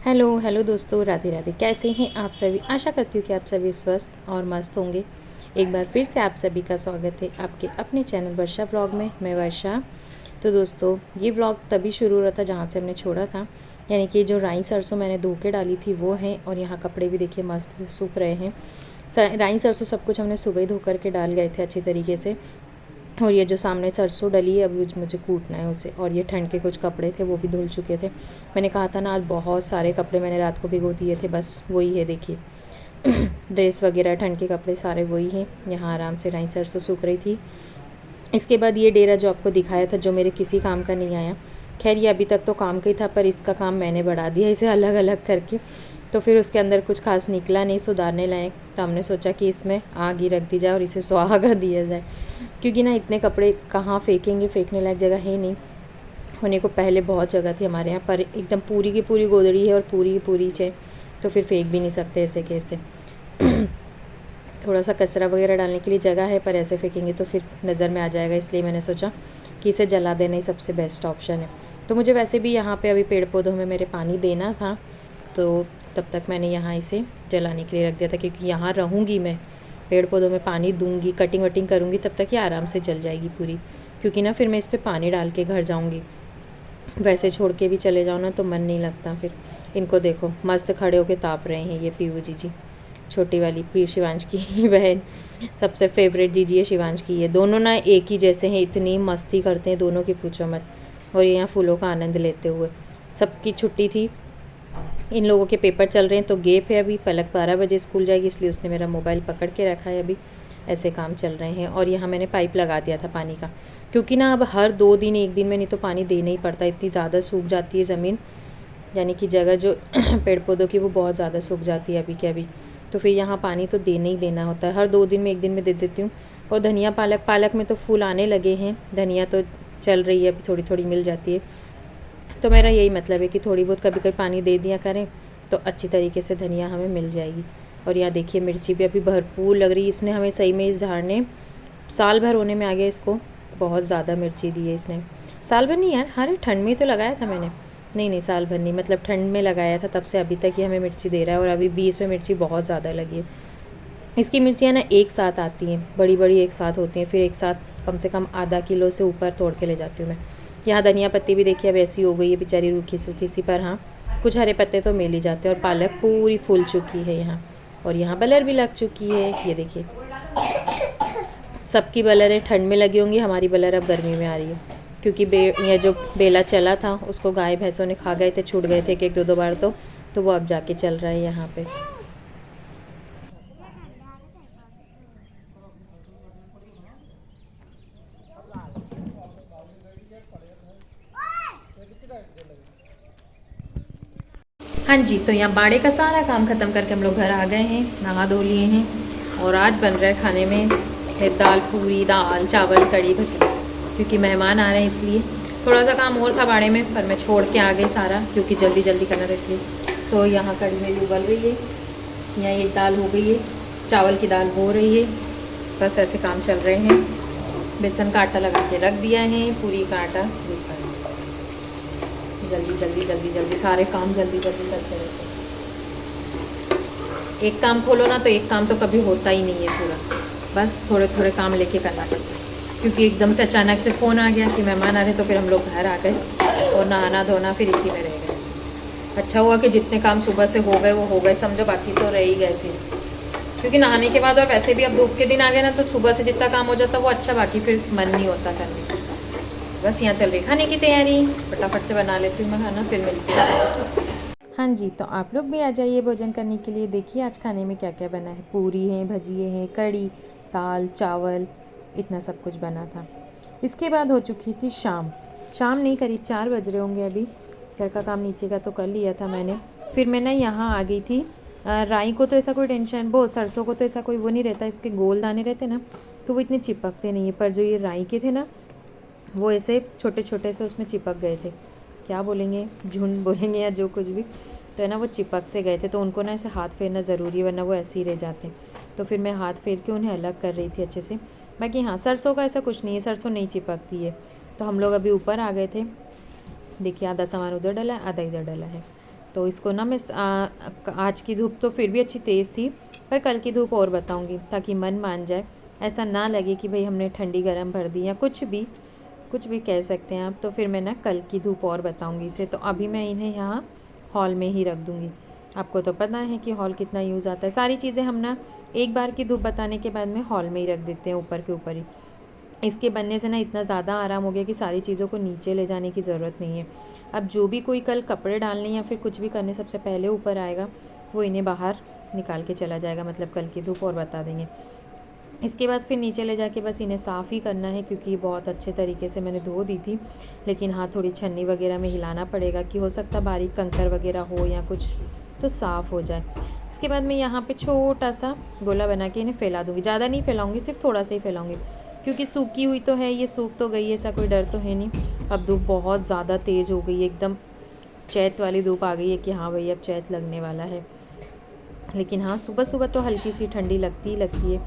Hello hello दोस्तों, राधे राधे। कैसे हैं आप सभी? आशा करती हूँ कि आप सभी स्वस्थ और मस्त होंगे। एक बार फिर से आप सभी का स्वागत है आपके अपने चैनल वर्षा व्लॉग में। मैं वर्षा। तो दोस्तों, ये व्लॉग तभी शुरू हो रहा था जहाँ से हमने छोड़ा था, यानी कि जो राई सरसों मैंने धो के डाली थी वो है, और यहाँ कपड़े भी देखिए मस्त सूख रहे हैं। राई सरसों सब कुछ हमने सुबह ही धो करके डाल गए थे अच्छी तरीके से। और ये जो सामने सरसों डली है अभी मुझे कूटना है उसे। और ये ठंड के कुछ कपड़े थे वो भी धुल चुके थे। मैंने कहा था ना, आज बहुत सारे कपड़े मैंने रात को भिगो दिए थे, बस वही है देखिए। ड्रेस वगैरह ठंड के कपड़े सारे वही हैं। यहाँ आराम से राई सरसों सूख रही थी। इसके बाद ये डेरा जो आपको दिखाया था, जो मेरे किसी काम का नहीं आया। खैर ये अभी तक तो काम का ही था, पर इसका काम मैंने बढ़ा दिया इसे अलग अलग करके। तो फिर उसके अंदर कुछ खास निकला नहीं सुधारने लायक, तो हमने सोचा कि इसमें आग ही रख दी जाए और इसे सुहा कर दिया जाए। क्योंकि ना इतने कपड़े कहाँ फेंकेंगे, फेंकने लायक जगह है नहीं। होने को पहले बहुत जगह थी हमारे यहाँ, पर एकदम पूरी की पूरी गोदड़ी है और पूरी की पूरी है, तो फिर फेंक भी नहीं सकते ऐसे कैसे। थोड़ा सा कचरा वगैरह डालने के लिए जगह है, पर ऐसे फेंकेंगे तो फिर नज़र में आ जाएगा, इसलिए मैंने सोचा कि इसे जला देना ही सबसे बेस्ट ऑप्शन है। तो मुझे वैसे भी यहाँ पे अभी पेड़ पौधों में मेरे पानी देना था, तो तब तक मैंने यहाँ इसे जलाने के लिए रख दिया था, क्योंकि यहाँ रहूँगी मैं, पेड़ पौधों में पानी दूँगी, कटिंग वटिंग करूँगी, तब तक ये आराम से जल जाएगी पूरी। क्योंकि ना फिर मैं इस पर पानी डाल के घर जाऊँगी, वैसे छोड़ के भी चले जाओ ना तो मन नहीं लगता फिर। इनको देखो मस्त खड़े होके ताप रहे हैं ये पीयू जीजी, छोटी वाली पीयू शिवांश की बहन। सबसे फेवरेट जीजी है शिवांश की। ये दोनों ना एक ही जैसे हैं, इतनी मस्ती करते हैं दोनों की पूछो मत। और ये यहाँ फूलों का आनंद लेते हुए। सबकी छुट्टी थी, इन लोगों के पेपर चल रहे हैं, तो गेप है अभी। पलक 12 बजे स्कूल जाएगी, इसलिए उसने मेरा मोबाइल पकड़ के रखा है अभी। ऐसे काम चल रहे हैं। और यहाँ मैंने पाइप लगा दिया था पानी का, क्योंकि ना अब हर 2 दिन 1 दिन में नहीं तो पानी देना ही पड़ता, इतनी ज़्यादा सूख जाती है ज़मीन, यानी कि जगह जो पेड़ पौधों की वो बहुत ज़्यादा सूख जाती है अभी के अभी। तो फिर यहाँ पानी तो देना ही देना होता है, हर 2 दिन में 1 दिन में दे देती हूँ। और धनिया पालक, पालक में तो फूल आने लगे हैं, धनिया तो चल रही है, अभी थोड़ी थोड़ी मिल जाती है। तो मेरा यही मतलब है कि थोड़ी बहुत कभी कभी पानी दे दिया करें, तो अच्छी तरीके से धनिया हमें मिल जाएगी। और यहाँ देखिए मिर्ची भी अभी भरपूर लग रही है। इसने हमें सही में, इस झाड़ ने साल भर होने में आ गया इसको, बहुत ज़्यादा मिर्ची दी है इसने। साल भर नहीं यार, हर ठंड में ही तो लगाया था मैंने। नहीं नहीं, साल भर नहीं, मतलब ठंड में लगाया था, तब से अभी तक ये हमें मिर्ची दे रहा है। और अभी भी इसमें मिर्ची बहुत ज़्यादा लगी है। इसकी मिर्चियाँ ना एक साथ आती हैं, बड़ी बड़ी एक साथ होती हैं, फिर एक साथ कम से कम आधा किलो से ऊपर तोड़ के ले जाती हूँ मैं। यहाँ धनिया पत्ती भी देखिए अब ऐसी हो गई है बेचारी, रूखी सूखी सी, पर हाँ कुछ हरे पत्ते तो मिल ही जाते हैं। और पालक पूरी फूल चुकी है यहाँ। और यहाँ बलर भी लग चुकी है, ये देखिए। सबकी बलरें ठंड में लगी होंगी, हमारी बलर अब गर्मी में आ रही है। क्योंकि ये जो बेला चला था उसको गाय भैंसों ने खा गए थे, छूट गए थे एक एक दो दो बार, तो वो अब जाके चल रहा है यहाँ पे। हाँ जी, तो यहाँ बाड़े का सारा काम ख़त्म करके हम लोग घर आ गए हैं, नहा धो लिए हैं। और आज बन रहा है खाने में दाल पूरी, दाल चावल कड़ी भजी, क्योंकि मेहमान आ रहे हैं इसलिए। थोड़ा सा काम और था बाड़े में, पर मैं छोड़ के आ गई सारा, क्योंकि जल्दी जल्दी करना था इसलिए। तो यहाँ कड़ी मेरी उबल रही है, यहाँ एक दाल हो गई है, चावल की दाल हो रही है, बस ऐसे काम चल रहे हैं। बेसन का आटा लगा के रख दिया है, पूरी का आटा देखा, जल्दी जल्दी जल्दी जल्दी सारे काम जल्दी जल्दी चलते रहते हैं। एक काम खोलो ना तो एक काम तो कभी होता ही नहीं है पूरा, बस थोड़े थोड़े काम लेके करना पड़ता है। क्योंकि एकदम से अचानक से फ़ोन आ गया कि मेहमान आ रहे, तो फिर हम लोग घर आ गए और नहाना धोना फिर इसी में रह गए। अच्छा हुआ कि जितने काम सुबह से हो गए वो हो गए समझो, बाकी तो रह ही गए फिर। क्योंकि नहाने के बाद और वैसे भी अब धूप के दिन आ गए ना, तो सुबह से जितना काम हो जाता वो अच्छा, बाकी फिर मन नहीं होता करने का। बस यहाँ चल रही खाने की तैयारी, फटाफट से बना लेती हूँ मैं खाना, फिर मिलती हूँ। हाँ जी, तो आप लोग भी आ जाइए भोजन करने के लिए। देखिए आज खाने में क्या क्या बना है, पूरी है, भजिए हैं, कड़ी, दाल चावल, इतना सब कुछ बना था। इसके बाद हो चुकी थी शाम। शाम नहीं, करीब 4 बज रहे होंगे अभी। घर का काम नीचे का तो कर लिया था मैंने। फिर मैं ना यहाँ आ गई थी। राई को तो ऐसा कोई टेंशन, वो सरसों को तो ऐसा कोई वो नहीं रहता, इसके गोल दाने रहते ना, तो वो इतने चिपकते नहीं है। पर जो ये राई के थे ना, वो ऐसे छोटे छोटे से उसमें चिपक गए थे। क्या बोलेंगे, झुंड बोलेंगे या जो कुछ भी, तो है ना वो चिपक से गए थे। तो उनको ना ऐसे हाथ फेरना ज़रूरी है, वरना वो ऐसे ही रह जाते हैं। तो फिर मैं हाथ फेर के उन्हें अलग कर रही थी अच्छे से। बाकी हाँ, सरसों का ऐसा कुछ नहीं है, सरसों नहीं चिपकती है। तो हम लोग अभी ऊपर आ गए थे, देखिए आधा सामान उधर डला है, आधा इधर डला है। तो इसको ना मैं आज की धूप तो फिर भी अच्छी तेज़ थी, पर कल की धूप और बताऊंगी ताकि मन मान जाए, ऐसा ना लगे कि भाई हमने ठंडी गर्म भर दी या कुछ भी कह सकते हैं आप। तो फिर मैं ना कल की धूप और बताऊंगी इसे। तो अभी मैं इन्हें यहाँ हॉल में ही रख दूँगी। आपको तो पता है कि हॉल कितना यूज़ आता है। सारी चीज़ें हम ना एक बार की धूप बताने के बाद में हॉल में ही रख देते हैं, ऊपर के ऊपर ही। इसके बनने से ना इतना ज़्यादा आराम हो गया कि सारी चीज़ों को नीचे ले जाने की ज़रूरत नहीं है। अब जो भी कोई कल कपड़े डालने या फिर कुछ भी करने सबसे पहले ऊपर आएगा, वो इन्हें बाहर निकाल के चला जाएगा, मतलब कल की धूप और बता देंगे। इसके बाद फिर नीचे ले जाके बस इन्हें साफ़ ही करना है, क्योंकि बहुत अच्छे तरीके से मैंने धो दी थी। लेकिन हाँ, थोड़ी छन्नी वगैरह में हिलाना पड़ेगा कि हो सकता बारीक कंकर वगैरह हो या कुछ, तो साफ़ हो जाए। इसके बाद मैं यहाँ पे छोटा सा गोला बना के इन्हें फैला दूँगी। ज़्यादा नहीं फैलाऊँगी, सिर्फ थोड़ा सा ही फैलाऊँगी, क्योंकि सूखी हुई तो है, ये सूख तो गई है, ऐसा कोई डर तो है नहीं। अब धूप बहुत ज़्यादा तेज़ हो गई है, एकदम चैत वाली धूप आ गई है कि हाँ भई अब चैत लगने वाला है। लेकिन हाँ, सुबह सुबह तो हल्की सी ठंडी लगती ही लगती है,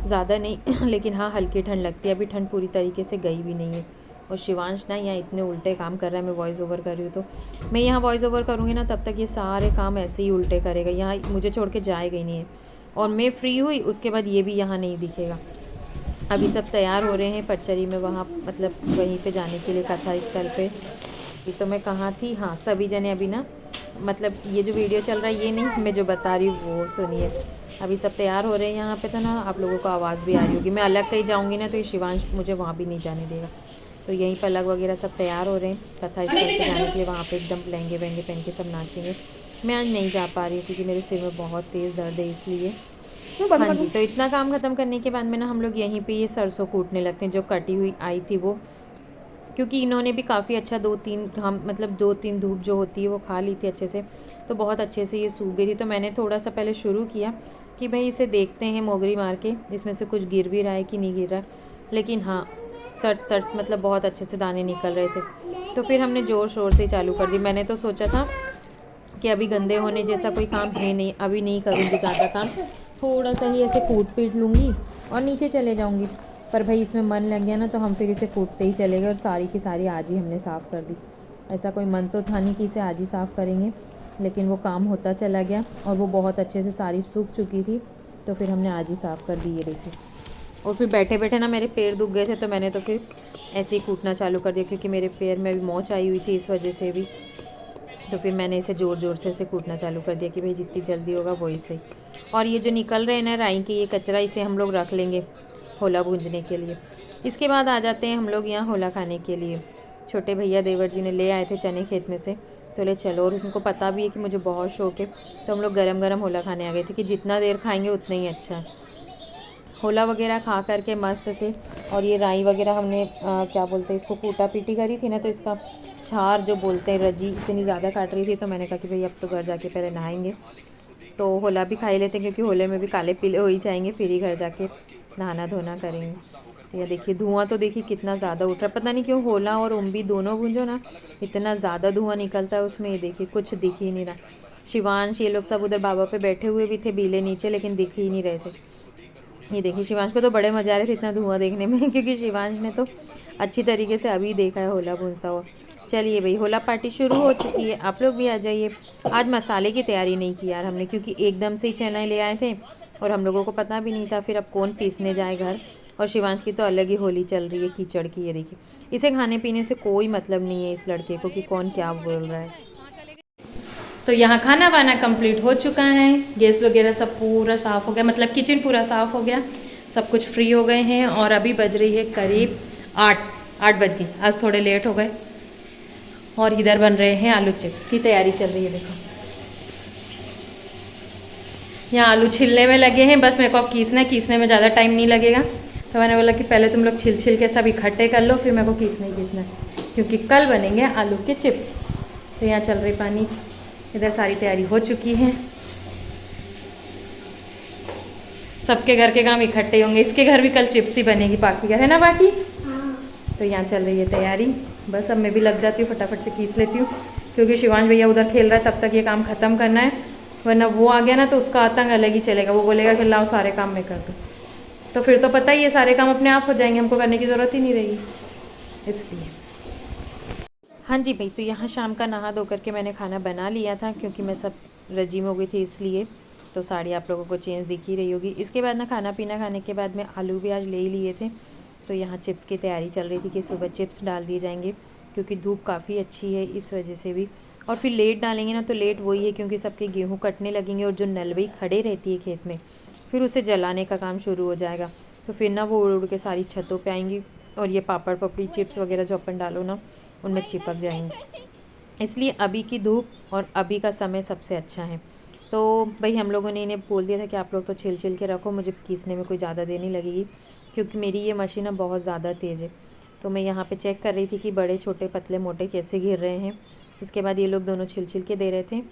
ज़्यादा नहीं लेकिन हाँ हल्की ठंड लगती है। अभी ठंड पूरी तरीके से गई भी नहीं है। और शिवांश ना यहाँ इतने उल्टे काम कर रहा है, मैं वॉइस ओवर कर रही हूँ, तो मैं यहाँ वॉइस ओवर करूँगी ना तब तक ये सारे काम ऐसे ही उल्टे करेगा, यहाँ मुझे छोड़ के जाएगा ही नहीं है। और मैं फ्री हुई उसके बाद ये भी यहाँ नहीं दिखेगा। अभी सब तैयार हो रहे हैं पचरी में, वहाँ मतलब वहीं पे जाने के लिए कथा स्थल पे। ये तो मैं कहाँ थी, हाँ सभी जने अभी ना, मतलब ये जो वीडियो चल रहा है ये नहीं, मैं जो बता रही हूँ वो सुनिए। अभी सब तैयार हो रहे हैं यहाँ पे, तो ना आप लोगों को आवाज़ भी आ रही होगी। मैं अलग कहीं जाऊँगी ना तो ये शिवांश मुझे वहाँ भी नहीं जाने देगा। तो यहीं पर अलग वगैरह सब तैयार हो रहे हैं कथा स्थल पे जाने के लिए। वहाँ पे एकदम लहंगे वहंगे पहन के सब नाचेंगे। मैं आज नहीं जा पा रही हूँ क्योंकि मेरे सिर में बहुत तेज़ दर्द है, इसलिए। हाँ जी, तो इतना काम ख़त्म करने के बाद में ना हम लोग यहीं पे ये सरसों कूटने लगते हैं, जो कटी हुई आई थी वो, क्योंकि इन्होंने भी काफ़ी अच्छा 2-3 घाम मतलब 2-3 धूप जो होती है वो खा ली थी अच्छे से, तो बहुत अच्छे से ये सूख गई थी। तो मैंने थोड़ा सा पहले शुरू किया कि भाई इसे देखते हैं मोगरी मार के, इसमें से कुछ गिर भी रहा है कि नहीं गिर रहा है। लेकिन हाँ, सट मतलब बहुत अच्छे से दाने निकल रहे थे। तो फिर हमने ज़ोर शोर से चालू कर दी। मैंने तो सोचा था कि अभी गंदे होने जैसा कोई काम है नहीं, अभी नहीं करूँगी ज़्यादा काम, थोड़ा सा ही ऐसे कूट पीट लूँगी और नीचे चले जाऊँगी। पर भाई इसमें मन लग गया ना तो हम फिर इसे कूटते ही चले गए, और सारी की सारी आज ही हमने साफ़ कर दी। ऐसा कोई मन तो था नहीं कि इसे आज ही साफ़ करेंगे, लेकिन वो काम होता चला गया और वो बहुत अच्छे से सारी सूख चुकी थी, तो फिर हमने आज ही साफ़ कर दी। ये देखिए। और फिर बैठे बैठे ना मेरे पैर दुख गए थे, तो मैंने तो फिर ऐसे ही कूटना चालू कर दिया, क्योंकि मेरे पैर में भी मोच आई हुई थी इस वजह से भी। तो फिर मैंने इसे ज़ोर ज़ोर से इसे कूटना चालू कर दिया कि भाई जितनी जल्दी होगा वही सही। और ये जो निकल रहे हैं ना राई के ये कचरा, इसे हम लोग रख लेंगे होला भूंजने के लिए। इसके बाद आ जाते हैं हम लोग यहाँ होला खाने के लिए। छोटे भैया देवर जी ने ले आए थे चने खेत में से, तो ले चलो, और उनको पता भी है कि मुझे बहुत शौक है, तो हम लोग गरम गरम होला खाने आ गए थे कि जितना देर खाएंगे उतना ही अच्छा है। होला वगैरह खा करके मस्त से, और ये राई वगैरह हमने क्या बोलते हैं इसको, कूटा पीटी करी थी ना, तो इसका छार जो बोलते हैं, रजी इतनी ज़्यादा काट रही थी, तो मैंने कहा कि भाई अब तो घर जाके पहले नहाएंगे, तो होला भी खा ही लेते हैं, क्योंकि होले में भी काले पीले हो ही जाएंगे, फिर ही घर जाके नहाना धोना करेंगे। तो ये देखिए धुआं तो देखिए कितना ज़्यादा उठ रहा है, पता नहीं क्यों होला और उम्बी दोनों भूंजो ना इतना ज़्यादा धुआं निकलता है उसमें। ये देखिए कुछ दिख ही नहीं रहा। शिवांश ये लोग सब उधर बाबा पे बैठे हुए भी थे बीले नीचे, लेकिन दिख ही नहीं रहे थे। ये देखिए शिवांश को तो बड़े मज़ा आ रहे थे इतना धुआं देखने में, क्योंकि शिवांश ने तो अच्छी तरीके से अभी देखा है होला भूनता हुआ। चलिए भाई, होला पार्टी शुरू हो चुकी है, आप लोग भी आ जाइए। आज मसाले की तैयारी नहीं की यार हमने, क्योंकि एकदम से ही चना ले आए थे और हम लोगों को पता भी नहीं था, फिर अब कौन पीसने जाए घर। और शिवांश की तो अलग ही होली चल रही है कीचड़ की। ये देखिए, इसे खाने पीने से कोई मतलब नहीं है इस लड़के को कि कौन क्या बोल रहा है। तो यहाँ खाना वाना कंप्लीट हो चुका है, गैस वगैरह सब पूरा साफ़ हो गया, मतलब किचन पूरा साफ़ हो गया, सब कुछ फ्री हो गए हैं। और अभी बज रही है करीब 8 बज गई, आज थोड़े लेट हो गए। और इधर बन रहे हैं आलू चिप्स की तैयारी चल रही है। देखो यहाँ आलू छिलने में लगे हैं, बस मेरे को अब कीसने में ज़्यादा टाइम नहीं लगेगा, तो मैंने बोला कि पहले तुम लोग छिल के सब इकट्ठे कर लो, फिर मेरे को कीसना, क्योंकि कल बनेंगे आलू के चिप्स। तो यहाँ चल रही पानी, इधर सारी तैयारी हो चुकी है, सबके घर के काम इकट्ठे होंगे। इसके घर भी कल चिप्स ही बनेगी, बाकी घर है ना बाकी। तो यहाँ चल रही है तैयारी, बस अब मैं भी लग जाती हूँ, फटाफट से कीस लेती हूँ, क्योंकि शिवांश भैया उधर खेल रहा है, तब तक ये काम ख़त्म करना है, वरना वो आ गया ना तो उसका आतंक अलग ही चलेगा। वो बोलेगा कि लाओ सारे काम मैं कर दूँ, तो फिर तो पता ही है सारे काम अपने आप हो जाएंगे, हमको करने की ज़रूरत ही नहीं रहेगी, इसलिए। हाँ जी भाई, तो यहाँ शाम का नहा धो करके मैंने खाना बना लिया था, क्योंकि मैं सब रजीम हो गई थी इसलिए। तो साड़ी आप लोगों को चेंज दिख ही रही होगी। इसके बाद ना खाना पीना खाने के बाद में आलू भी आज ले ही लिए थे। तो यहाँ चिप्स की तैयारी चल रही थी कि सुबह चिप्स डाल दिए जाएंगे, क्योंकि धूप काफ़ी अच्छी है इस वजह से भी। और फिर लेट डालेंगे ना तो लेट वही है, क्योंकि सबके गेहूँ कटने लगेंगे और जो नलवई खड़े रहती है खेत में, फिर उसे जलाने का काम शुरू हो जाएगा। तो फिर ना वो उड़ उड़ के सारी छतों पे आएंगी, और ये पापड़ पपड़ी चिप्स वगैरह जो अपन डालो ना उनमें चिपक जाएंगे। इसलिए अभी की धूप और अभी का समय सबसे अच्छा है। तो भाई हम लोगों ने इन्हें बोल दिया था कि आप लोग तो छिल छिल के रखो, मुझे पीसने में कोई ज़्यादा देर नहीं लगेगी, क्योंकि मेरी ये मशीन अब बहुत ज़्यादा तेज़ है। तो मैं यहाँ पे चेक कर रही थी कि बड़े छोटे पतले मोटे कैसे गिर रहे हैं। इसके बाद ये लोग दोनों छिल छिल के दे रहे थे,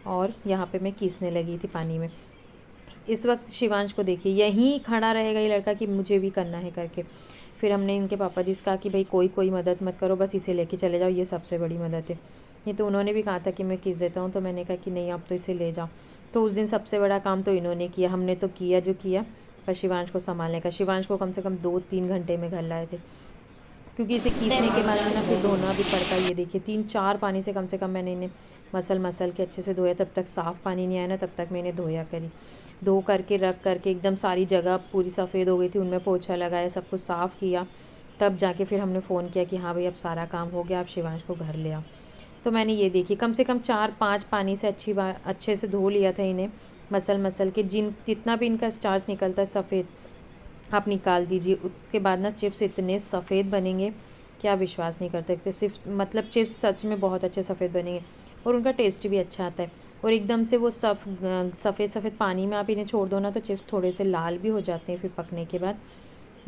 और यहाँ पे मैं कीसने लगी थी पानी में। इस वक्त शिवांश को देखिए, यहीं खड़ा रहेगा ये लड़का कि मुझे भी करना है करके। फिर हमने इनके पापा जी से कहा कि भाई कोई कोई मदद मत करो, बस इसे लेके चले जाओ, ये सबसे बड़ी मदद है। ये तो उन्होंने भी कहा था कि मैं किस देता हूँ, तो मैंने कहा कि नहीं आप तो इसे ले जाओ। तो उस दिन सबसे बड़ा काम तो इन्होंने किया, हमने तो किया जो किया, पर शिवांश को संभालने का। शिवांश को कम से कम 2-3 घंटे में घर लाए थे, क्योंकि इसे कीसने के बाद में ना फिर धोना भी पड़ता है। ये देखिए 3-4 पानी से कम मैंने इन्हें मसल के अच्छे से धोया। तब तक साफ़ पानी नहीं आया ना, तब तक मैंने धोया करी। धो करके रख करके एकदम सारी जगह पूरी सफ़ेद हो गई थी, उनमें पोछा लगाया, सब कुछ साफ़ किया। तब जाके फिर हमने फ़ोन किया कि हाँ भाई अब सारा काम हो गया, आप शिवांश को घर ले आओ। तो मैंने ये देखी कम से कम 4-5 पानी से अच्छे से धो लिया था इन्हें, मसल के। जितना भी इनका स्टार्च निकलता है सफ़ेद, आप निकाल दीजिए। उसके बाद ना चिप्स इतने सफ़ेद बनेंगे कि आप विश्वास नहीं कर सकते। सिर्फ मतलब चिप्स सच में बहुत अच्छे सफ़ेद बनेंगे, और उनका टेस्ट भी अच्छा आता है। और एकदम से वो सफ़ेद सफ़ेद पानी में आप इन्हें छोड़ दो ना, तो चिप्स थोड़े से लाल भी हो जाते हैं फिर पकने के बाद।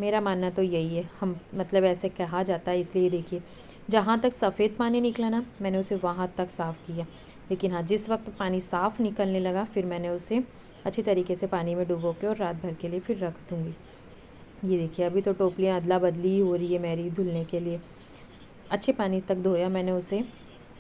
मेरा मानना तो यही है, हम मतलब ऐसे कहा जाता है इसलिए। देखिए जहाँ तक सफ़ेद पानी निकला ना, मैंने उसे वहाँ तक साफ़ किया। लेकिन हाँ, जिस वक्त पानी साफ़ निकलने लगा, फिर मैंने उसे अच्छी तरीके से पानी में डुबो के और रात भर के लिए फिर रख दूँगी। ये देखिए अभी तो टोपलियाँ अदला बदली ही हो रही है मेरी धुलने के लिए। अच्छे पानी तक धोया मैंने उसे,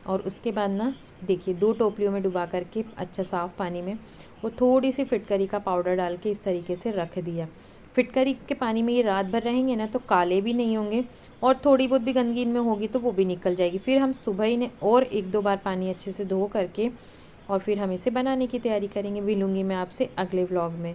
और उसके बाद ना देखिए 2 टोपलियों में डुबा करके अच्छा साफ़ पानी में वो थोड़ी सी फिटकरी का पाउडर डाल के इस तरीके से रख दिया। फिटकरी के पानी में ये रात भर रहेंगे ना, तो काले भी नहीं होंगे, और थोड़ी बहुत भी गंदगी इनमें होगी तो वो भी निकल जाएगी। फिर हम सुबह इन्हें और 1-2 बार पानी अच्छे से धो करके, और फिर हम इसे बनाने की तैयारी करेंगे। मिलूँगी मैं आपसे अगले व्लॉग में।